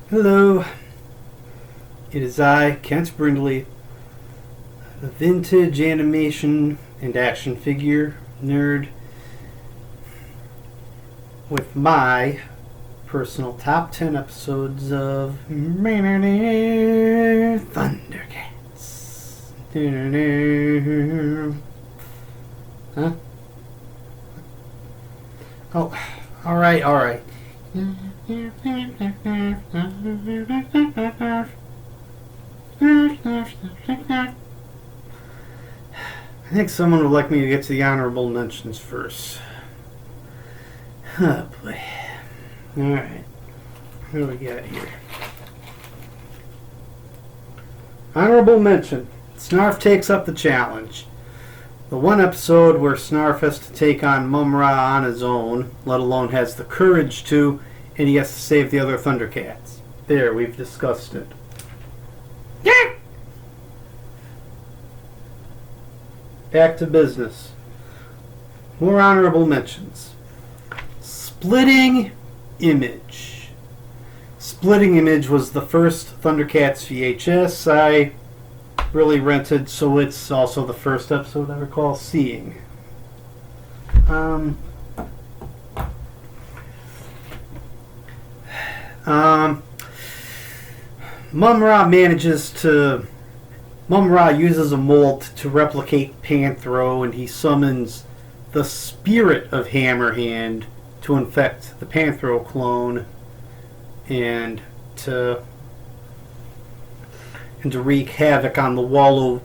Hello, it is I, Kent Brindley, a vintage animation and action figure nerd, with my personal top 10 episodes of Thundercats. Huh? Oh, alright. I think someone would like me to get to the honorable mentions first. Oh boy. Alright. What do we got here? Honorable mention. Snarf takes up the challenge. The one episode where Snarf has to take on Mum-Ra on his own, let alone has the courage to, and he has to save the other Thundercats. There, we've discussed it. Yeah. Back to business. More honorable mentions. Splitting Image. Splitting Image was the first Thundercats VHS I really rented, so it's also the first episode I recall seeing. Mum-Ra uses a mold to replicate Panthro, and he summons the spirit of Hammerhand to infect the Panthro clone and to wreak havoc on the Wallow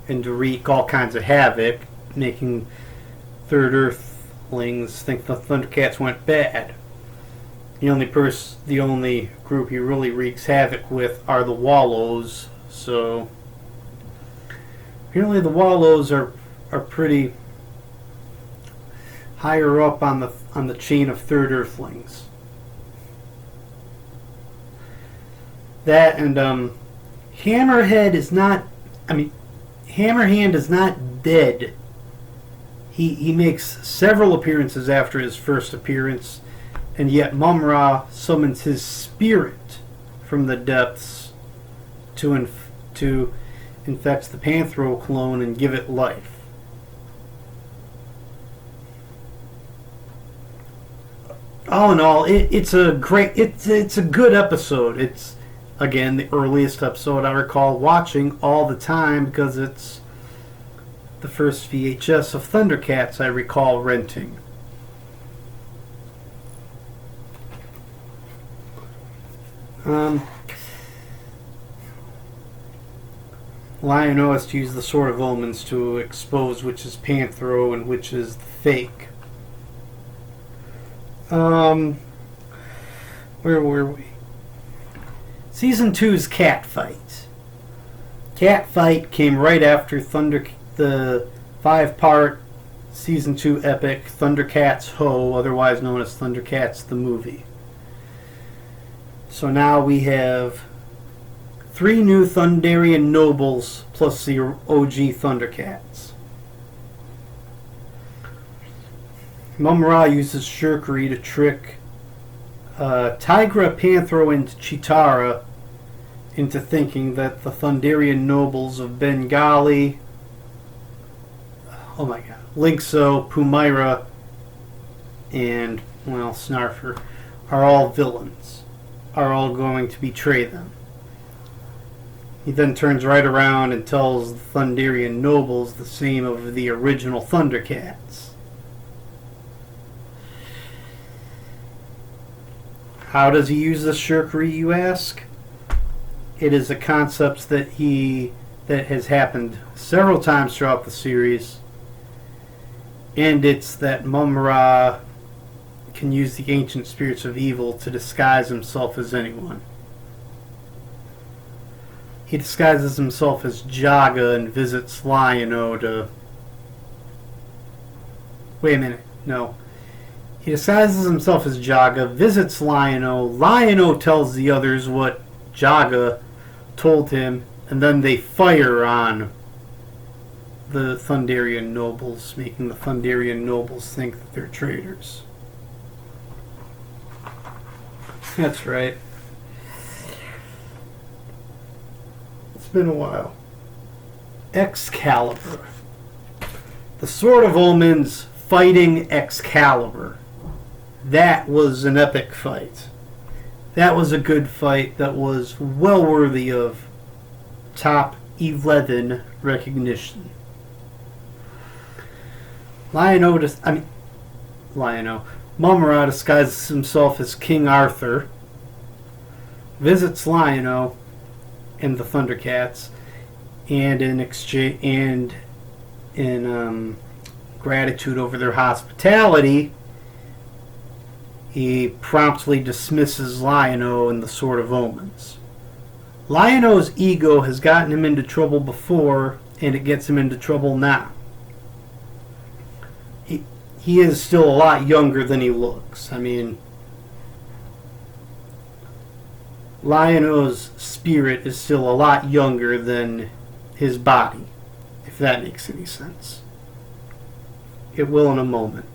and to wreak all kinds of havoc, making Third Earthlings think the Thundercats went bad. The only group he really wreaks havoc with are the Wallows, so apparently the Wallows are pretty higher up on the chain of Third Earthlings. That and Hammerhand is not dead. He makes several appearances after his first appearance, and yet Mum-Ra summons his spirit from the depths to infect the Panthro clone and give it life. All in all, it's a good episode. It's, again, the earliest episode I recall watching all the time because it's the first VHS of Thundercats I recall renting. Lion-O has to use the Sword of Omens to expose which is Panthro and which is the fake. Where were we? Season 2's Catfight. Catfight came right after the 5-part Season 2 epic Thundercats Ho, otherwise known as Thundercats the Movie. So now we have 3 new Thunderian nobles plus the OG Thundercats. Mum-Ra uses shirkery to trick Tigra, Panthro, and Chitara into thinking that the Thunderian nobles of Bengali, Linkso, Pumira, and, Snarfer, are all villains, are all going to betray them. He then turns right around and tells the Thunderian nobles the same of the original Thundercats. How does he use the shirkery, you ask? It is a concept that has happened several times throughout the series, and it's that Mum-Ra can use the ancient spirits of evil to disguise himself as anyone. He disguises himself as Jaga and visits Lion-O to... Wait a minute, no. He disguises himself as Jaga, visits Lion-O. Lion-O tells the others what Jaga told him, and then they fire on the Thunderian nobles, making the Thunderian nobles think that they're traitors. That's right. been a while. Excalibur. The Sword of Omens fighting Excalibur. That was an epic fight. That was a good fight that was well worthy of top 11 recognition. Mum-Ra disguises himself as King Arthur, visits Lion-O and the Thundercats, and in gratitude over their hospitality, he promptly dismisses Lion-O and the Sword of Omens. Lion-O's ego has gotten him into trouble before, and it gets him into trouble now. He is still a lot younger than he looks. I mean, Lion-O's spirit is still a lot younger than his body, if that makes any sense. It will in a moment.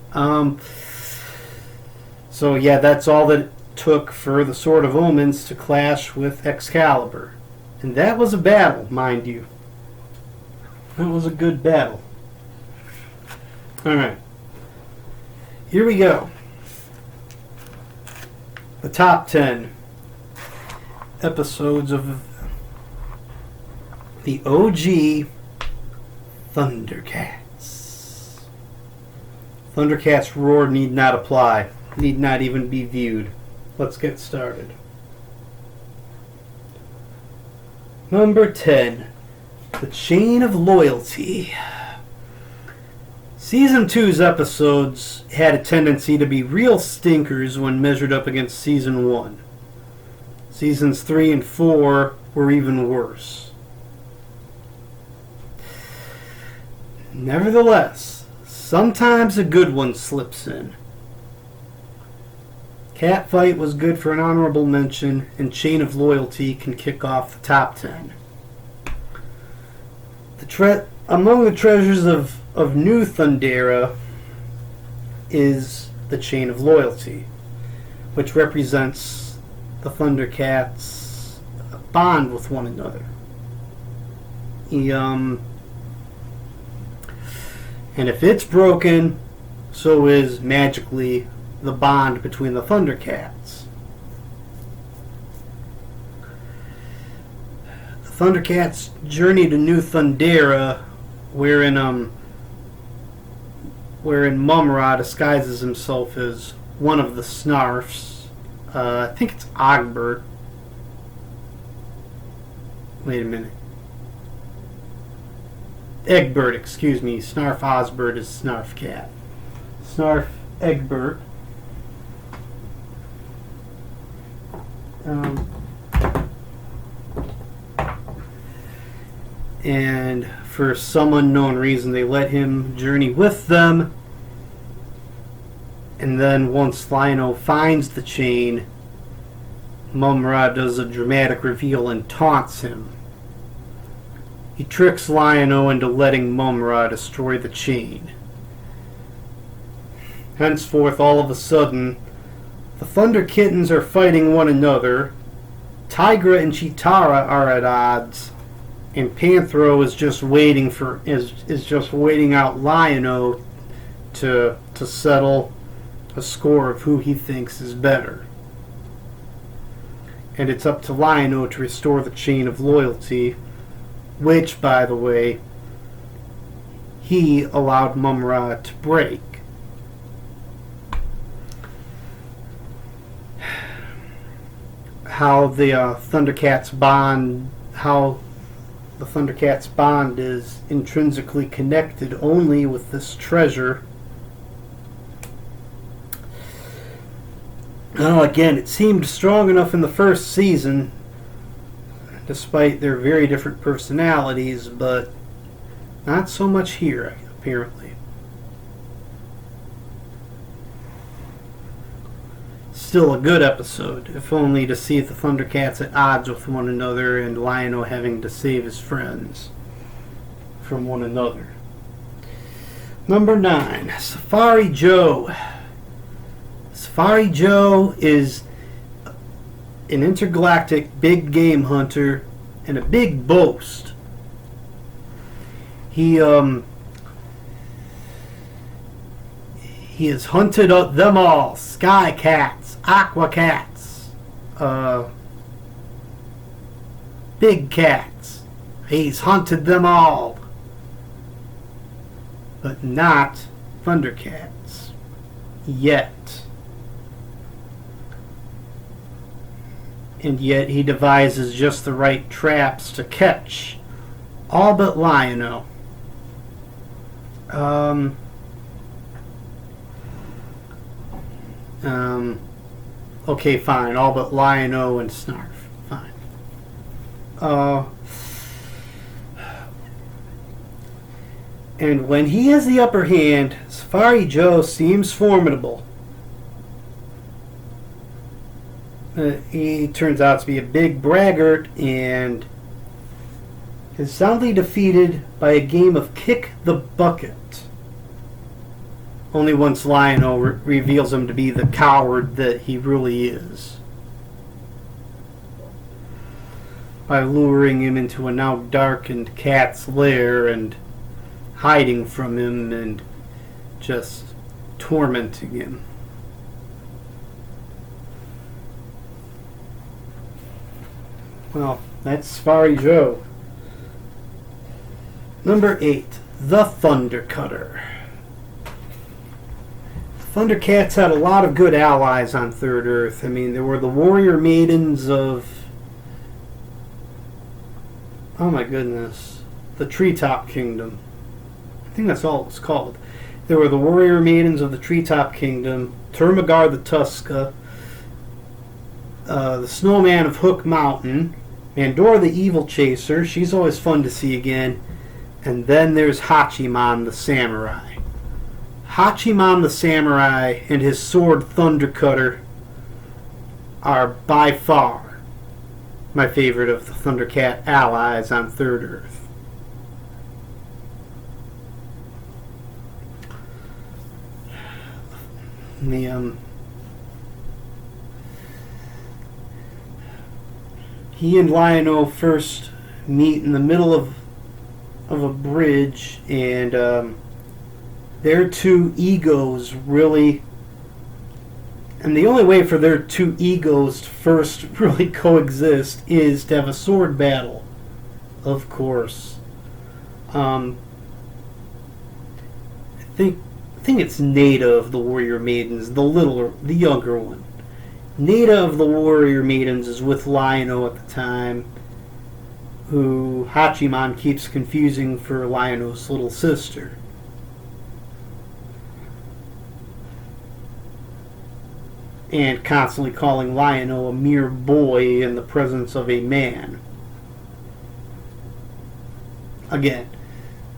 So yeah, that's all that it took for the Sword of Omens to clash with Excalibur. And that was a battle, mind you. That was a good battle. Alright. Here we go. The top 10 episodes of the OG Thundercats. Thundercats roar need not apply. Need not even be viewed. Let's get started. Number 10. The Chain of Loyalty. Season 2's episodes had a tendency to be real stinkers when measured up against Season 1. Seasons 3 and 4 were even worse. Nevertheless, sometimes a good one slips in. Catfight was good for an honorable mention, and Chain of Loyalty can kick off the top 10. Among the treasures of New Thundera is the Chain of Loyalty, which represents the Thundercats' bond with one another. And if it's broken, so is magically the bond between the Thundercats. The Thundercats' journey to New Thundera, wherein Mum-Ra disguises himself as one of the Snarfs. I think it's Ogbert. Wait a minute. Egbert, excuse me. Snarf Osbert is Snarf Cat. Snarf Egbert. And for some unknown reason, they let him journey with them. And then once Lion-O finds the chain, Mum-Ra does a dramatic reveal and taunts him. He tricks Lion-O into letting Mum-Ra destroy the chain. Henceforth, all of a sudden, the Thunder Kittens are fighting one another, Tigra and Chitara are at odds, and Panthro is just waiting out Lion-O to settle a score of who he thinks is better. And it's up to Lion-O to restore the Chain of Loyalty, which, by the way, he allowed Mum-Ra to break. How the Thundercats bond is intrinsically connected only with this treasure. Well, again, it seemed strong enough in the first season, despite their very different personalities, but not so much here, apparently. Still a good episode, if only to see the Thundercats at odds with one another and Lion-O having to save his friends from one another. Number 9, Safari Joe. Safari Joe is an intergalactic big game hunter and a big boast. He has hunted them all. Sky cats, aqua cats, big cats. He's hunted them all. But not Thundercats. Yet. And yet he devises just the right traps to catch all but Lion-O. Okay, fine. All but Lion-O and Snarf. Fine. And when he has the upper hand, Safari Joe seems formidable. He turns out to be a big braggart and is soundly defeated by a game of kick the bucket. Only once Lion-O reveals him to be the coward that he really is, by luring him into a now darkened cat's lair and hiding from him and just tormenting him. Well, that's Safari Joe. Number 8, the Thunder Cutter. Thundercats had a lot of good allies on Third Earth. I mean, there were the warrior maidens of... oh my goodness. The Treetop Kingdom. I think that's all it's called. There were the warrior maidens of the Treetop Kingdom, Termagar the Tuska, the Snowman of Hook Mountain, Mandora the Evil Chaser, she's always fun to see again, and then there's Hachiman the Samurai. Hachiman the Samurai and his sword Thunder Cutter are by far my favorite of the Thundercat allies on Third Earth. He and Lion-O first meet in the middle of a bridge, and their two egos really... and the only way for their two egos to first really coexist is to have a sword battle. Of course. I think it's Nada of the Warrior Maidens, the younger one. Nada of the Warrior Maidens is with Lion-O at the time, who Hachiman keeps confusing for Lion-O's little sister. And constantly calling Lion-O a mere boy in the presence of a man. Again,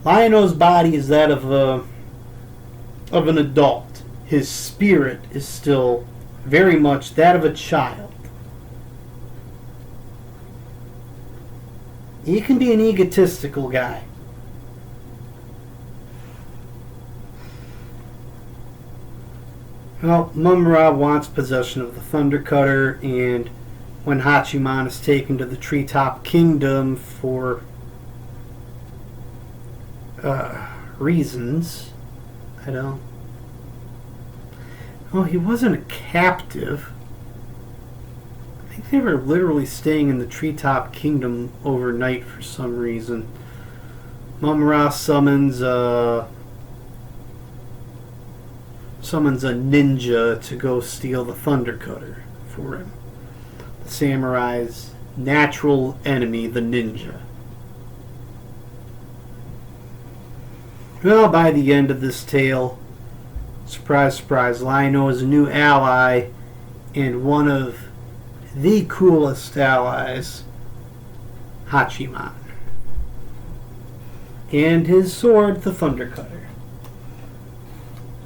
Lion-O's body is that of an adult. His spirit is still very much that of a child. He can be an egotistical guy. Well, Mumm-Ra wants possession of the Thunder Cutter, and when Hachiman is taken to the Treetop Kingdom for reasons, I don't... oh, he wasn't a captive. I think they were literally staying in the Treetop Kingdom overnight for some reason. Mumm-Ra summons a ninja to go steal the Thunder Cutter for him. The samurai's natural enemy, the ninja. Well, by the end of this tale, surprise, surprise, Lion-O is a new ally, and one of the coolest allies, Hachiman. And his sword, the Thunder Cutter.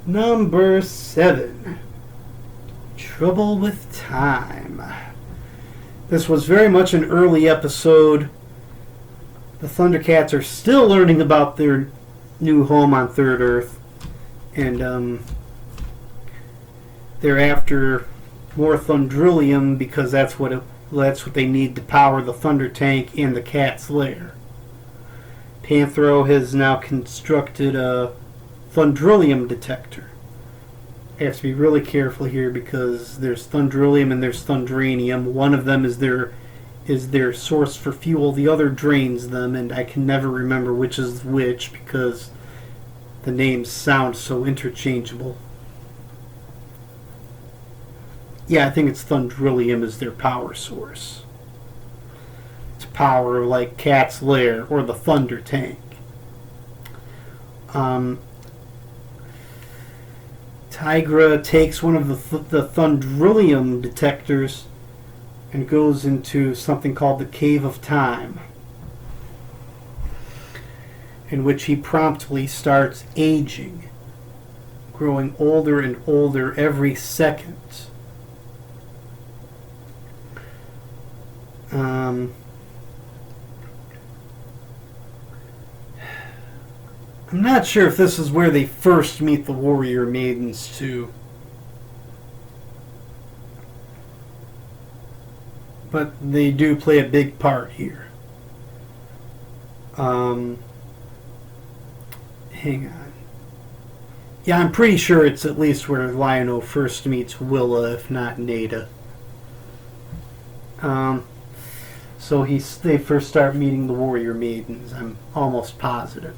Number 7. Trouble with Time. This was very much an early episode. The Thundercats are still learning about their new home on Third Earth. And they're after more Thundrillium because that's what That's what they need to power the Thunder Tank and the Cat's Lair. Panthro has now constructed a Thundrillium detector. I have to be really careful here because there's Thundrillium and there's Thundranium. One of them is their source for fuel. The other drains them, and I can never remember which is which because the names sound so interchangeable. Yeah, I think it's Thundrillium is their power source. To power like Cat's Lair or the Thunder Tank. Tigra takes one of the Thundrillium detectors and goes into something called the Cave of Time, in which he promptly starts aging, growing older and older every second. I'm not sure if this is where they first meet the warrior maidens too. But they do play a big part here. Hang on. Yeah, I'm pretty sure it's at least where Lion-O first meets Willa, if not Nada. So they first start meeting the warrior maidens, I'm almost positive.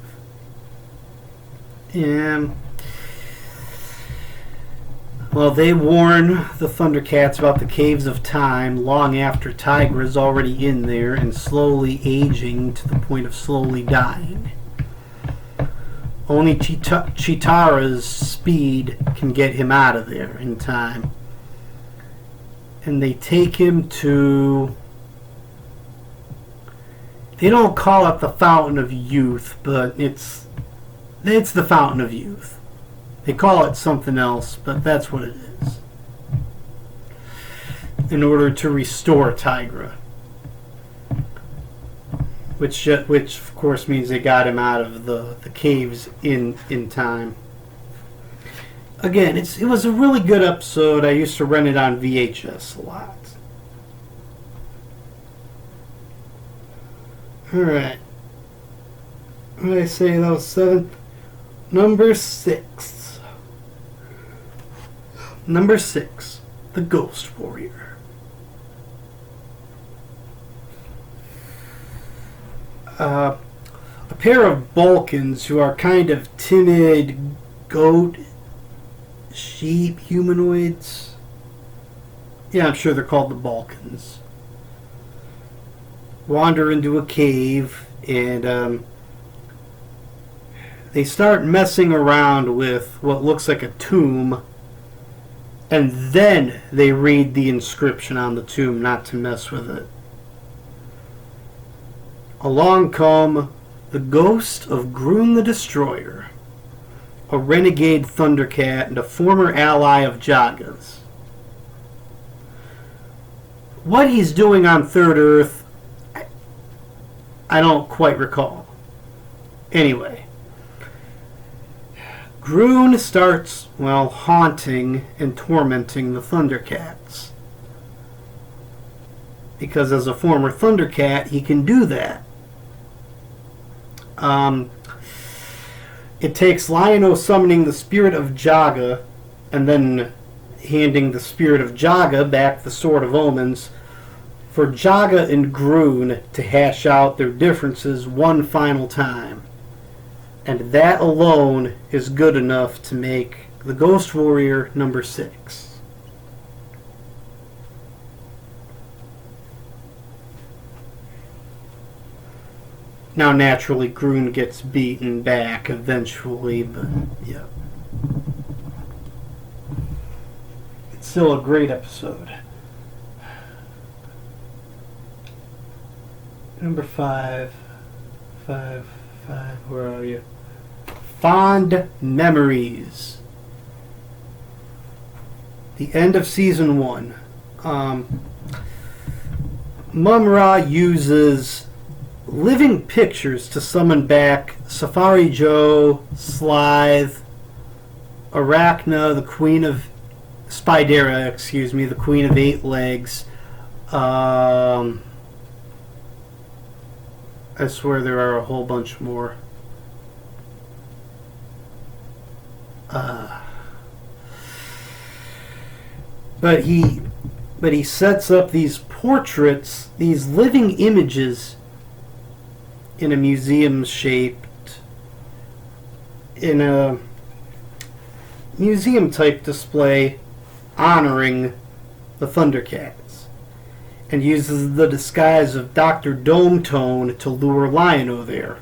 Well, they warn the Thundercats about the Caves of Time long after Tigra's already in there and slowly aging to the point of slowly dying. Only Chitara's speed can get him out of there in time. And they take him to... They don't call it the Fountain of Youth, but it's the Fountain of Youth. They call it something else, but that's what it is. In order to restore Tigra. Which of course means they got him out of the caves in time. Again, it was a really good episode. I used to rent it on VHS a lot. Alright. What did I say? That was 7. Number 6. Number 6. The Ghost Warrior. A pair of Balkans who are kind of timid goat, sheep, humanoids. Yeah, I'm sure they're called the Balkans. Wander into a cave and they start messing around with what looks like a tomb, and then they read the inscription on the tomb not to mess with it. Along come the ghost of Groon the Destroyer, a renegade Thundercat and a former ally of Jaga's. What he's doing on Third Earth, I don't quite recall. Anyway, Groon starts, haunting and tormenting the Thundercats. Because as a former Thundercat, he can do that. It takes Lion-O summoning the spirit of Jaga and then handing the spirit of Jaga back the Sword of Omens for Jaga and Groon to hash out their differences one final time. And that alone is good enough to make the Ghost Warrior number 6. Now, naturally, Groon gets beaten back eventually, but yeah. It's still a great episode. Number 5. Where are you? Fond Memories. The end of Season 1. Mum-Ra uses living pictures to summon back Safari Joe, Slythe, Arachna, the Queen of... Spidera, the Queen of 8 Legs, I swear there are a whole bunch more. But he sets up these portraits, these living images, in a museum shaped, in a museum type display honoring the Thundercats, and uses the disguise of Dr. Dometone to lure Lion-O there,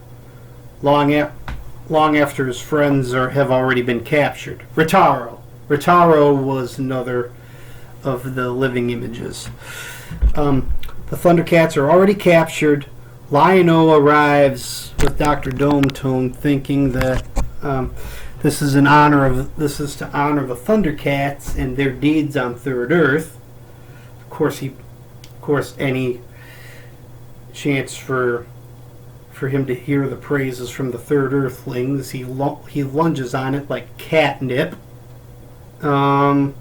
long after his friends have already been captured. Ritaro was another of the living images. The Thundercats are already captured. Lion-O arrives with Dr. Dometone, thinking that this is to honor the Thundercats and their deeds on Third Earth. Of course, any chance for him to hear the praises from the Third Earthlings, he lunges on it like catnip. And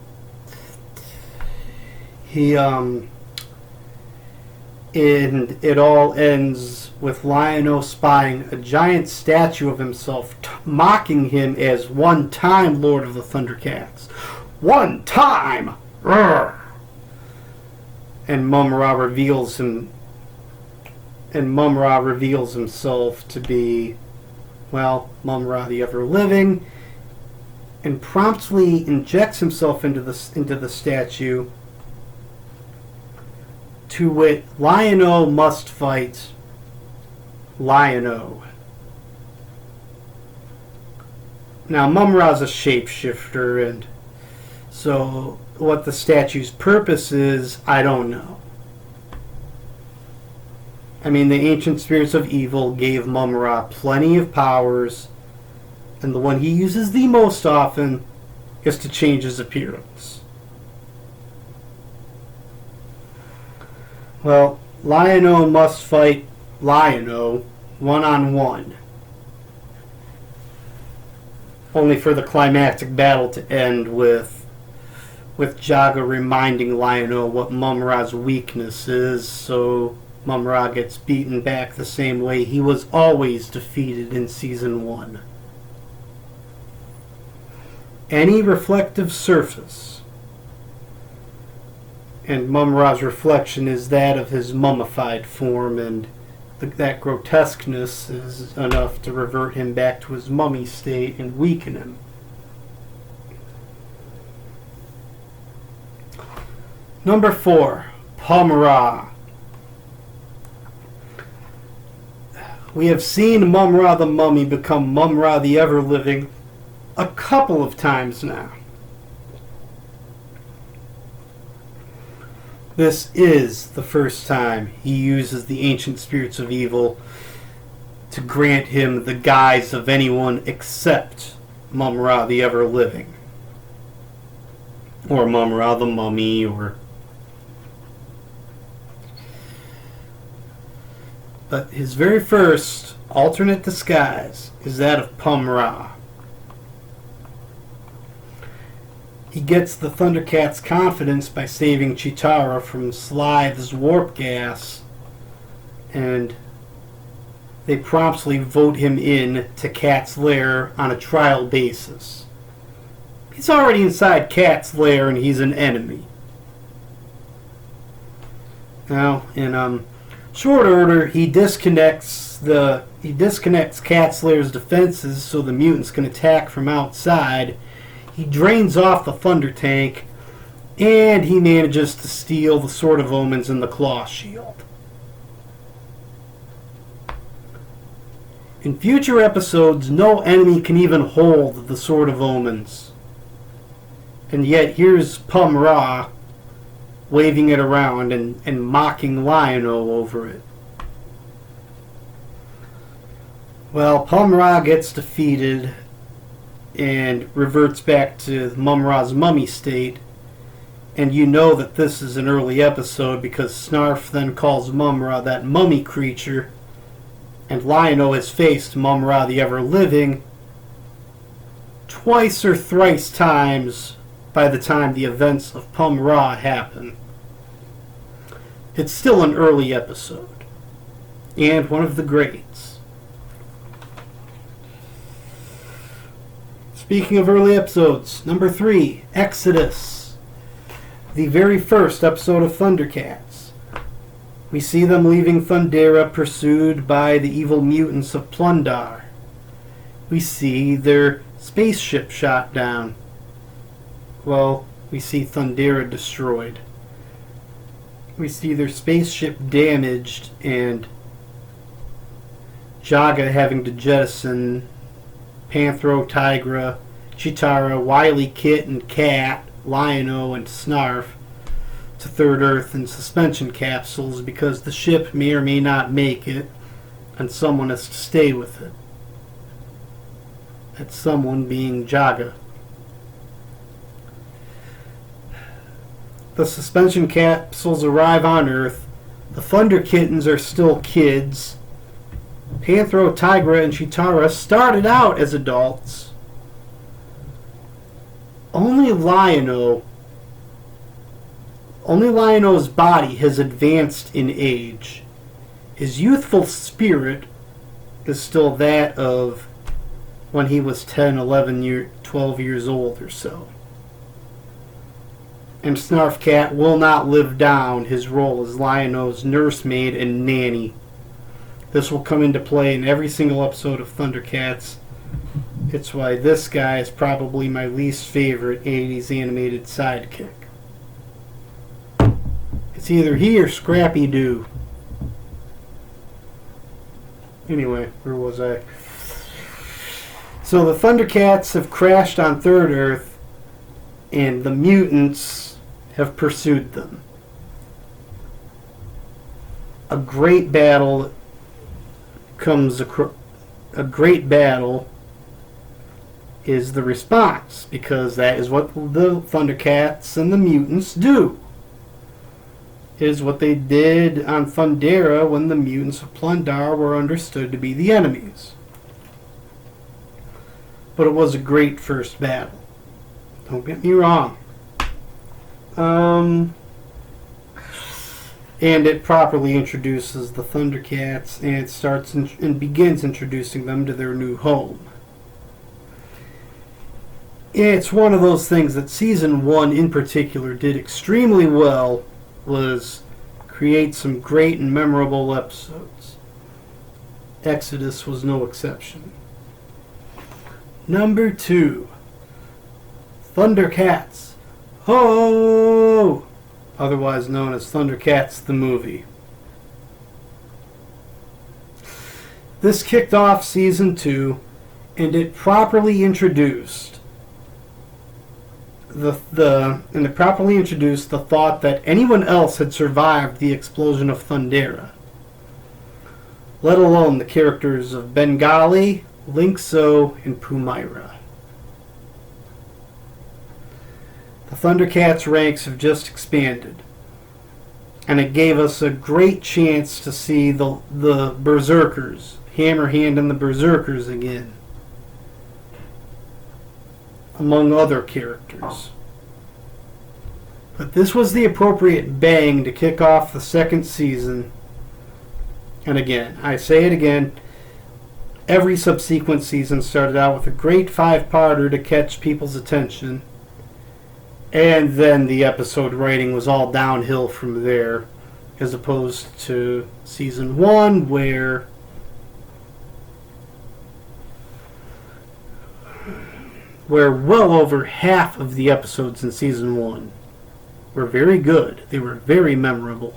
it all ends with Lion-O spying a giant statue of himself, mocking him as one-time Lord of the Thundercats. One time! Urgh! And Mum-Ra reveals himself to be, well, Mum-Ra the Ever-Living, and promptly injects himself into the statue. To wit, Lion-O must fight Lion-O. Now, Mum-Ra's a shapeshifter, and so what the statue's purpose is, I don't know. I mean, the ancient spirits of evil gave Mum-Ra plenty of powers, and the one he uses the most often is to change his appearance. Well, Lion-O must fight Lion-O one-on-one. Only for the climactic battle to end with Jaga reminding Lion-O what Mum-Ra's weakness is, so Mum-Ra gets beaten back the same way he was always defeated in Season 1. Any reflective surface, and Mum-Ra's reflection is that of his mummified form, and that grotesqueness is enough to revert him back to his mummy state and weaken him. Number 4, Pum-Ra. We have seen Mum-Ra the Mummy become Mum-Ra the Ever-Living a couple of times now. This is the first time he uses the ancient spirits of evil to grant him the guise of anyone except Mum-Ra the Ever-Living. Or Mum-Ra the Mummy, But his very first alternate disguise is that of Pum-Ra. He gets the Thundercats' confidence by saving Cheetara from Slithe's warp gas, and they promptly vote him in to Cat's Lair on a trial basis. He's already inside Cat's Lair and he's an enemy. Now, in short order, he disconnects Cat's Lair's defenses so the mutants can attack from outside. He drains off the Thunder Tank, and he manages to steal the Sword of Omens and the Claw Shield. In future episodes, no enemy can even hold the Sword of Omens. And yet here's Pum-Ra waving it around and mocking Lion-O over it. Well, Pum-Ra gets defeated and reverts back to Mum-Ra's mummy state, and you know that this is an early episode because Snarf then calls Mum-Ra that mummy creature, and Lion-O has faced Mum-Ra the Ever-Living twice or thrice times by the time the events of Pum-Ra happen. It's still an early episode. And one of the greats. Speaking of early episodes, number 3, Exodus. The very first episode of Thundercats. We see them leaving Thundera pursued by the evil mutants of Plundar. We see their spaceship shot down. Well, we see Thundera destroyed. We see their spaceship damaged and Jaga having to jettison Panthro, Tigra, Chitara, Wily Kit and Cat, Lion-O and Snarf to Third Earth in suspension capsules because the ship may or may not make it and someone has to stay with it. That someone being Jaga. The suspension capsules arrive on Earth. The Thunder Kittens are still kids. Panthro, Tigra, and Chitara started out as adults. Only Lion-O's body has advanced in age. His youthful spirit is still that of when he was 10, 11, 12 years old or so. And Snarf Cat will not live down his role as Lion-O's nursemaid and nanny. This will come into play in every single episode of Thundercats. It's why this guy is probably my least favorite 80s animated sidekick. It's either he or Scrappy Doo. Anyway, where was I? So the Thundercats have crashed on Third Earth, and the mutants have pursued them. A great battle is the response, because that is what the Thundercats and the mutants do. It is what they did on Thundera when the mutants of Plundar were understood to be the enemies. But it was a great first battle. Don't get me wrong. And it properly introduces the Thundercats, and it starts and begins introducing them to their new home. It's one of those things that Season 1 in particular did extremely well, was create some great and memorable episodes. Exodus was no exception. Number 2, Thundercats. Ho! Otherwise known as Thundercats the movie. This kicked off Season 2, and it properly introduced the thought that anyone else had survived the explosion of Thundera, let alone the characters of Bengali, Linkso, and Pumira. The Thundercats ranks have just expanded, and it gave us a great chance to see the Berserkers, Hammerhand and the Berserkers again, among other characters. But this was the appropriate bang to kick off the second season. And again, I say it again, every subsequent season started out with a great 5-parter to catch people's attention. And then the episode writing was all downhill from there, as opposed to Season 1, where well over half of the episodes in Season 1 were very good. They were very memorable.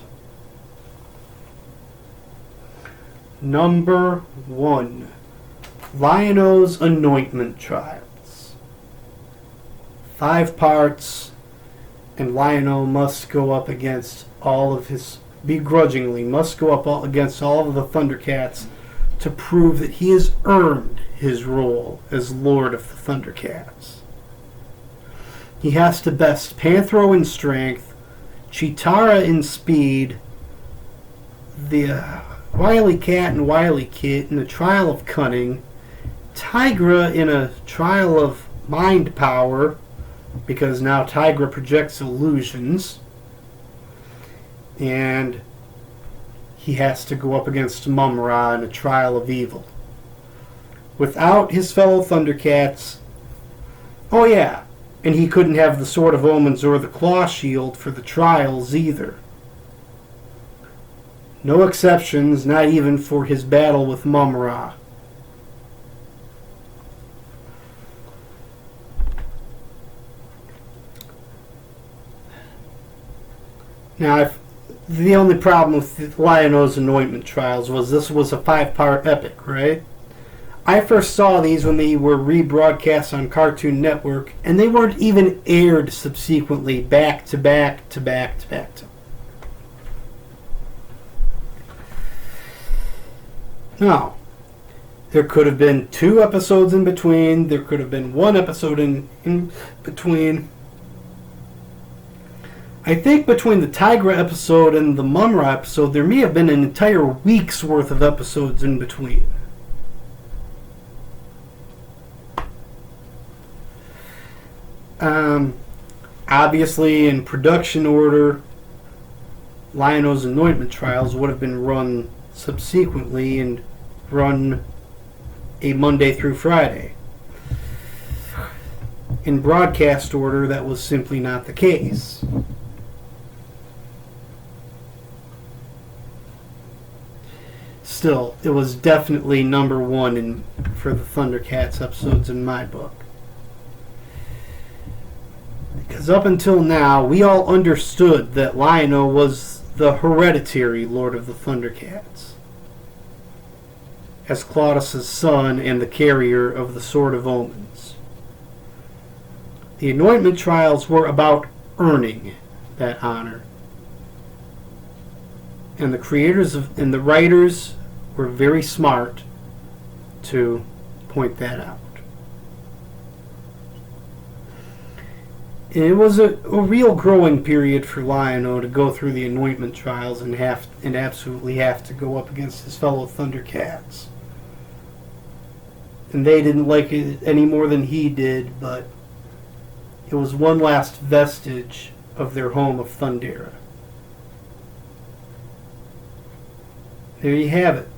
Number 1, Lion-O's Anointment Trials. 5 parts, and Lion-O must go up against begrudgingly must go up against all of the Thundercats to prove that he has earned his role as Lord of the Thundercats. He has to best Panthro in strength, Chitara in speed, the Wily Cat and Wily Kit in a trial of cunning, Tigra in a trial of mind power, because now Tigra projects illusions, and he has to go up against Mum-Ra in a trial of evil. Without his fellow Thundercats, oh yeah, and he couldn't have the Sword of Omens or the Claw Shield for the trials either. No exceptions, not even for his battle with Mum-Ra. Now, the only problem with Lion-O's Anointment Trials was this was a 5-part epic, right? I first saw these when they were rebroadcast on Cartoon Network, and they weren't even aired subsequently back to back to back to back to. No. There could have been 2 episodes in between. There could have been 1 episode in between. I think between the Tigra episode and the Mum-Ra episode, there may have been an entire week's worth of episodes in between. Obviously, in production order, Lion-O's Anointment Trials would have been run subsequently and run a Monday through Friday. In broadcast order, that was simply not the case. Still, it was definitely number 1 for the Thundercats episodes in my book. Because up until now, we all understood that Lion-O was the hereditary Lord of the Thundercats, as Claudius' son and the carrier of the Sword of Omens. The Anointment Trials were about earning that honor. And the creators and the writers were very smart to point that out. And it was a real growing period for Lion-O to go through the Anointment Trials and absolutely have to go up against his fellow Thundercats. And they didn't like it any more than he did, but it was one last vestige of their home of Thundera. There you have it.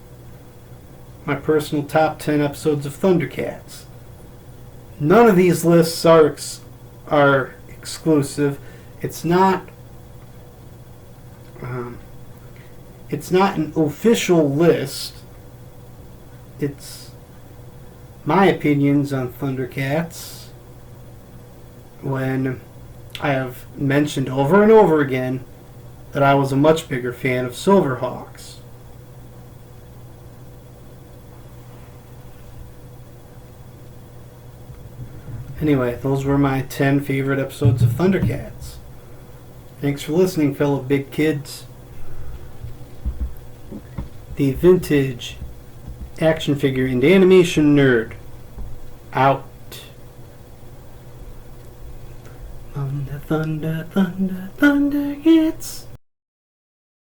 My personal top 10 episodes of Thundercats. None of these lists are exclusive. It's not an official list. It's my opinions on Thundercats, when I have mentioned over and over again that I was a much bigger fan of Silverhawks. Anyway, those were my 10 favorite episodes of Thundercats. Thanks for listening, fellow big kids. The vintage action figure and animation nerd out. Thunder, thunder, thunder, Thundercats.